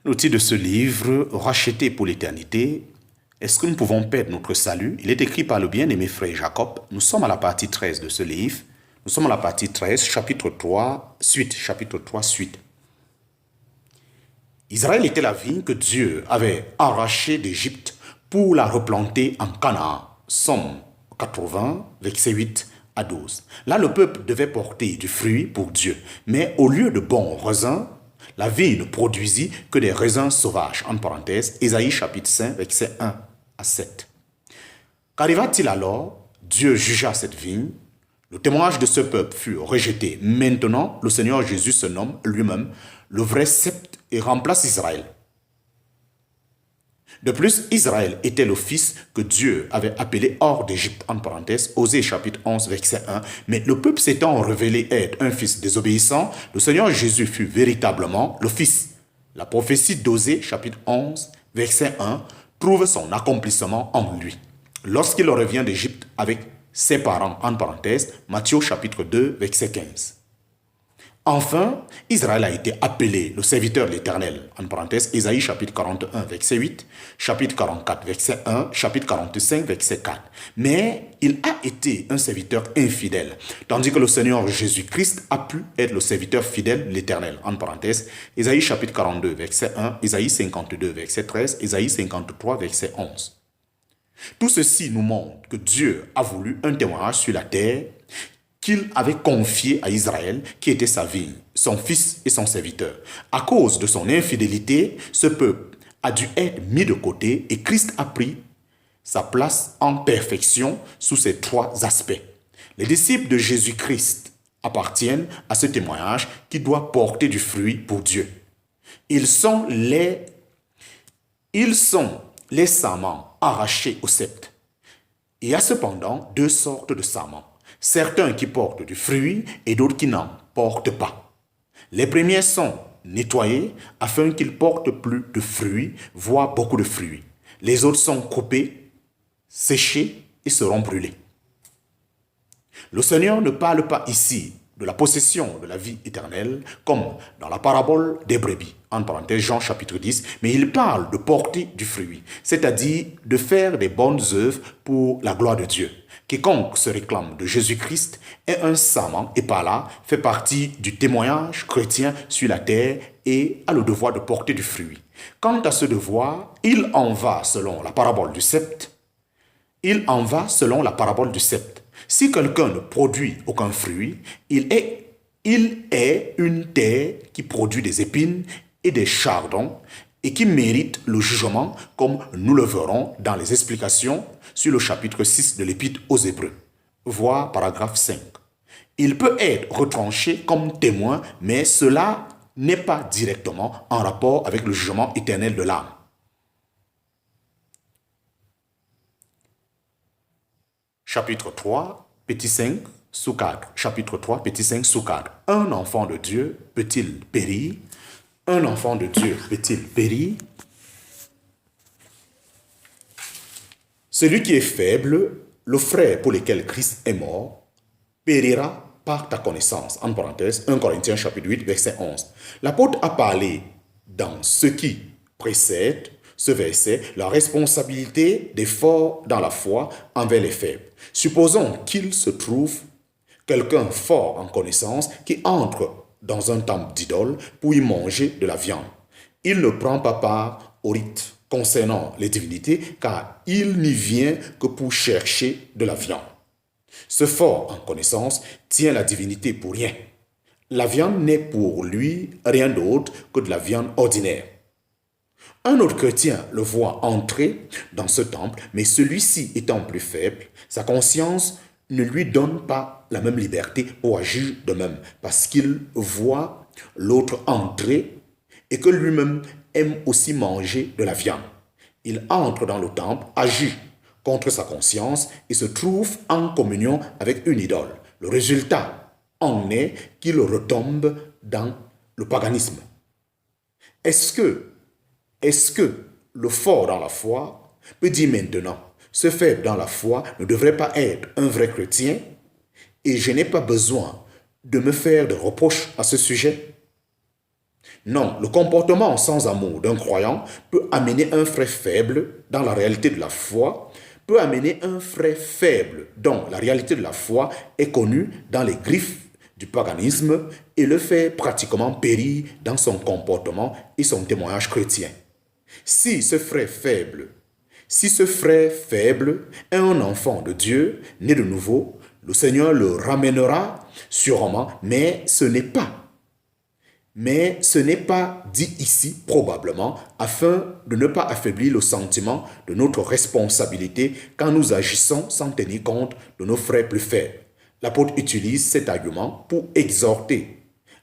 Le titre de ce livre, Racheté pour l'éternité, est-ce que nous pouvons perdre notre salut? Il est écrit par le bien-aimé frère Jacob. Nous sommes à la partie 13 de ce livre. Nous sommes à la partie 13, chapitre 3, suite. Chapitre 3, suite. Israël était la vigne que Dieu avait arrachée d'Égypte pour la replanter en Canaan. Somme 80, versets 8 à 12. Là, le peuple devait porter du fruit pour Dieu. Mais au lieu de bons raisins, la vigne ne produisit que des raisins sauvages. En parenthèse, Ésaïe chapitre 5, versets 1 à 7. Qu'arriva-t-il alors? Dieu jugea cette vigne. Le témoignage de ce peuple fut rejeté. Maintenant, le Seigneur Jésus se nomme lui-même le vrai sceptre et remplace Israël. De plus, Israël était le fils que Dieu avait appelé hors d'Égypte, en parenthèse, Osée chapitre 11, verset 1. Mais le peuple s'étant révélé être un fils désobéissant, le Seigneur Jésus fut véritablement le fils. La prophétie d'Osée chapitre 11, verset 1, trouve son accomplissement en lui. Lorsqu'il revient d'Égypte avec ses parents, en parenthèse, Matthieu chapitre 2, verset 15. Enfin, Israël a été appelé le serviteur de l'Éternel, en parenthèse, Ésaïe chapitre 41, verset 8, chapitre 44, verset 1, chapitre 45, verset 4. Mais il a été un serviteur infidèle, tandis que le Seigneur Jésus-Christ a pu être le serviteur fidèle de l'Éternel, en parenthèse, Ésaïe chapitre 42, verset 1, Ésaïe 52, verset 13, Ésaïe 53, verset 11. Tout ceci nous montre que Dieu a voulu un témoignage sur la terre qu'il avait confié à Israël, qui était sa vigne, son fils et son serviteur. À cause de son infidélité, ce peuple a dû être mis de côté et Christ a pris sa place en perfection sous ces trois aspects. Les disciples de Jésus-Christ appartiennent à ce témoignage qui doit porter du fruit pour Dieu. Ils sont les sarments arrachés au sceptre. Il y a cependant deux sortes de sarments. Certains qui portent du fruit et d'autres qui n'en portent pas. Les premiers sont nettoyés afin qu'ils portent plus de fruits, voire beaucoup de fruits. Les autres sont coupés, séchés et seront brûlés. Le Seigneur ne parle pas ici de la possession de la vie éternelle, comme dans la parabole des brebis, en parenthèse Jean chapitre 10, mais il parle de porter du fruit, c'est-à-dire de faire des bonnes œuvres pour la gloire de Dieu. Quiconque se réclame de Jésus-Christ est un sarment et par là fait partie du témoignage chrétien sur la terre et a le devoir de porter du fruit. Quant à ce devoir, il en va selon la parabole du sceptre. Si quelqu'un ne produit aucun fruit, il est une terre qui produit des épines et des chardons et qui mérite le jugement comme nous le verrons dans les explications sur le chapitre 6 de l'Épître aux Hébreux. Voir paragraphe 5. Il peut être retranché comme témoin, mais cela n'est pas directement en rapport avec le jugement éternel de l'âme. Chapitre 3, petit 5, sous-cadre. Chapitre 3, petit 5, sous-cadre. Un enfant de Dieu peut-il périr? Un enfant de Dieu peut-il périr? Celui qui est faible, le frère pour lequel Christ est mort, périra par ta connaissance. En parenthèse, 1 Corinthiens chapitre 8, verset 11. L'apôtre a parlé dans ce qui précède ce verset, la responsabilité des forts dans la foi envers les faibles. Supposons qu'il se trouve quelqu'un fort en connaissance qui entre dans un temple d'idole pour y manger de la viande. Il ne prend pas part au rite concernant les divinités car il n'y vient que pour chercher de la viande. Ce fort en connaissance tient la divinité pour rien. La viande n'est pour lui rien d'autre que de la viande ordinaire. Un autre chrétien le voit entrer dans ce temple, mais celui-ci étant plus faible, sa conscience ne lui donne pas la même liberté pour agir de même, parce qu'il voit l'autre entrer et que lui-même aime aussi manger de la viande. Il entre dans le temple, agit contre sa conscience et se trouve en communion avec une idole. Le résultat en est qu'il retombe dans le paganisme. Est-ce que le fort dans la foi peut dire maintenant, ce faible dans la foi ne devrait pas être un vrai chrétien et je n'ai pas besoin de me faire de reproches à ce sujet? Non, le comportement sans amour d'un croyant peut amener un frère faible dans la réalité de la foi, peut amener un frère faible dont la réalité de la foi est connue dans les griffes du paganisme et le fait pratiquement périr dans son comportement et son témoignage chrétien. Si ce frère faible, si ce frère faible est un enfant de Dieu, né de nouveau, le Seigneur le ramènera sûrement, mais ce n'est pas dit ici probablement afin de ne pas affaiblir le sentiment de notre responsabilité quand nous agissons sans tenir compte de nos frères plus faibles. L'apôtre utilise cet argument pour exhorter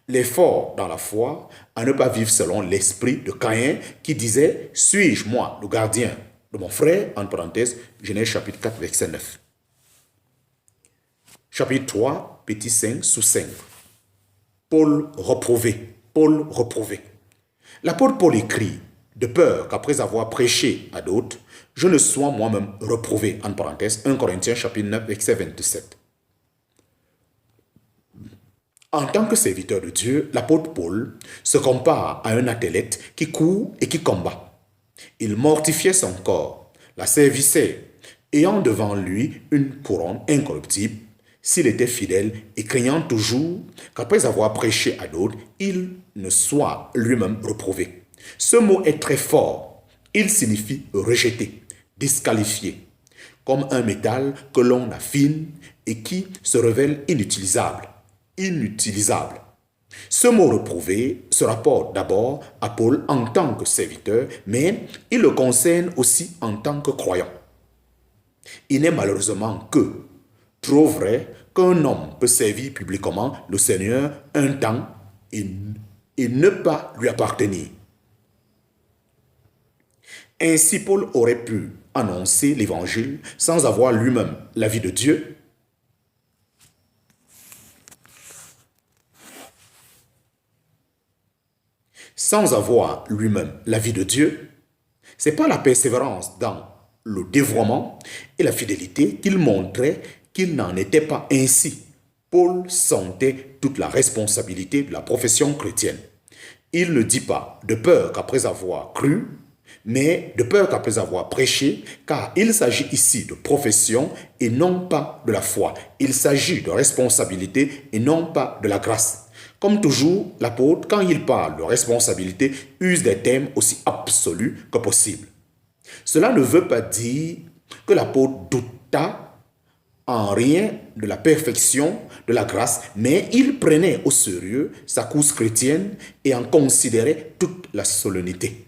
les forts dans la foi à ne pas vivre selon l'esprit de Caïn qui disait « Suis-je moi le gardien de mon frère ?» en parenthèse, Genèse chapitre 4 verset 9. Chapitre 3, petit 5 sous 5. Paul reprouvé. Paul reprouvé. L'apôtre Paul écrit « De peur qu'après avoir prêché à d'autres, je ne sois moi-même reprouvé » en parenthèse, 1 Corinthiens chapitre 9 verset 27. En tant que serviteur de Dieu, l'apôtre Paul se compare à un athlète qui court et qui combat. Il mortifiait son corps, la servissait, ayant devant lui une couronne incorruptible, s'il était fidèle et craignant toujours qu'après avoir prêché à d'autres, il ne soit lui-même reprouvé. Ce mot est très fort. Il signifie rejeter, disqualifier, comme un métal que l'on affine et qui se révèle inutilisable. Ce mot reprouvé se rapporte d'abord à Paul en tant que serviteur, mais il le concerne aussi en tant que croyant. Il n'est malheureusement que trop vrai qu'un homme peut servir publiquement le Seigneur un temps et ne pas lui appartenir. Ainsi, Paul aurait pu annoncer l'évangile sans avoir lui-même la vie de Dieu. Sans avoir lui-même la vie de Dieu, c'est pas la persévérance dans le dévouement et la fidélité qu'il montrait qu'il n'en était pas ainsi. Paul sentait toute la responsabilité de la profession chrétienne. Il ne dit pas de peur qu'après avoir cru, mais de peur qu'après avoir prêché, car il s'agit ici de profession et non pas de la foi. Il s'agit de responsabilité et non pas de la grâce. Comme toujours, l'apôtre, quand il parle de responsabilité, use des termes aussi absolus que possible. Cela ne veut pas dire que l'apôtre douta en rien de la perfection de la grâce, mais il prenait au sérieux sa course chrétienne et en considérait toute la solennité.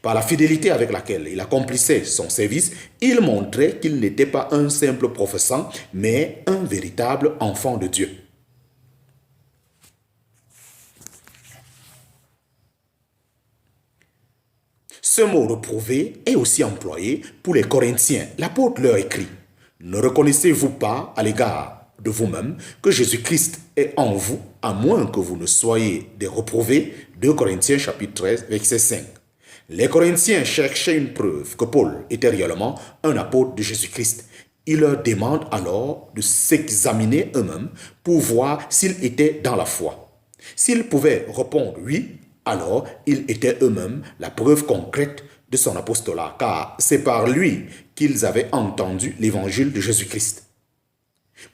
Par la fidélité avec laquelle il accomplissait son service, il montrait qu'il n'était pas un simple professant, mais un véritable enfant de Dieu. Ce mot reprouvé est aussi employé pour les Corinthiens. L'apôtre leur écrit « Ne reconnaissez-vous pas à l'égard de vous-même que Jésus-Christ est en vous, à moins que vous ne soyez des reprouvés » 2 Corinthiens chapitre 13, verset 5. Les Corinthiens cherchaient une preuve que Paul était réellement un apôtre de Jésus-Christ. Il leur demande alors de s'examiner eux-mêmes pour voir s'ils étaient dans la foi. S'ils pouvaient répondre oui, alors ils étaient eux-mêmes la preuve concrète de son apostolat, car c'est par lui qu'ils avaient entendu l'évangile de Jésus-Christ.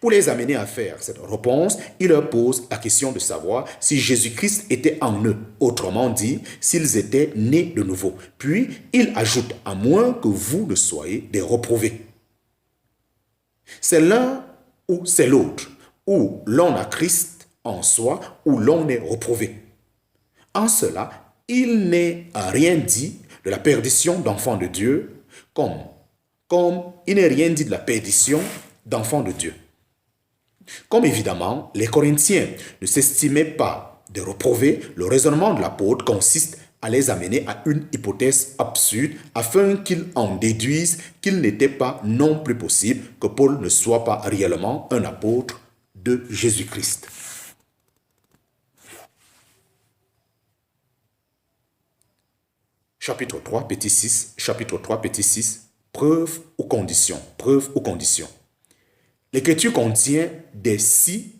Pour les amener à faire cette réponse, il leur pose la question de savoir si Jésus-Christ était en eux, autrement dit, s'ils étaient nés de nouveau. Puis, il ajoute, à moins que vous ne soyez des reprouvés. C'est l'un ou c'est l'autre, ou l'on a Christ en soi, ou l'on est reprouvé. En cela, il n'est rien dit de la perdition d'enfants de Dieu, comme il n'est rien dit de la perdition d'enfants de Dieu. Comme évidemment, les Corinthiens ne s'estimaient pas des reprouvés, le raisonnement de l'apôtre consiste à les amener à une hypothèse absurde afin qu'ils en déduisent qu'il n'était pas non plus possible que Paul ne soit pas réellement un apôtre de Jésus-Christ. Chapitre 3, petit 6, chapitre 3, petit 6, preuve ou condition, preuve ou condition. L'Écriture contient des si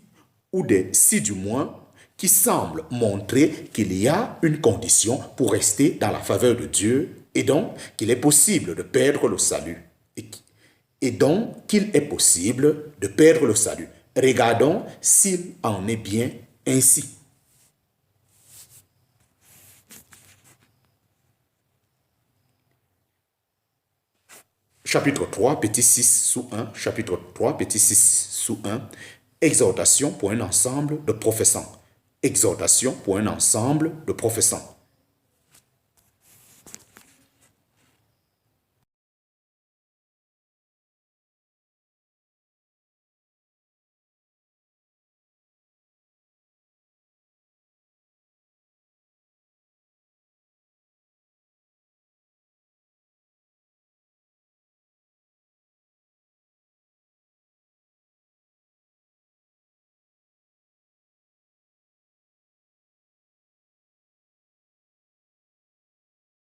ou des si du moins qui semble montrer qu'il y a une condition pour rester dans la faveur de Dieu et donc qu'il est possible de perdre le salut. Et donc qu'il est possible de perdre le salut. Regardons s'il en est bien ainsi. Chapitre 3, petit 6 sous 1, chapitre 3, petit 6 sous 1, exhortation pour un ensemble de professants. Exhortation pour un ensemble de professants.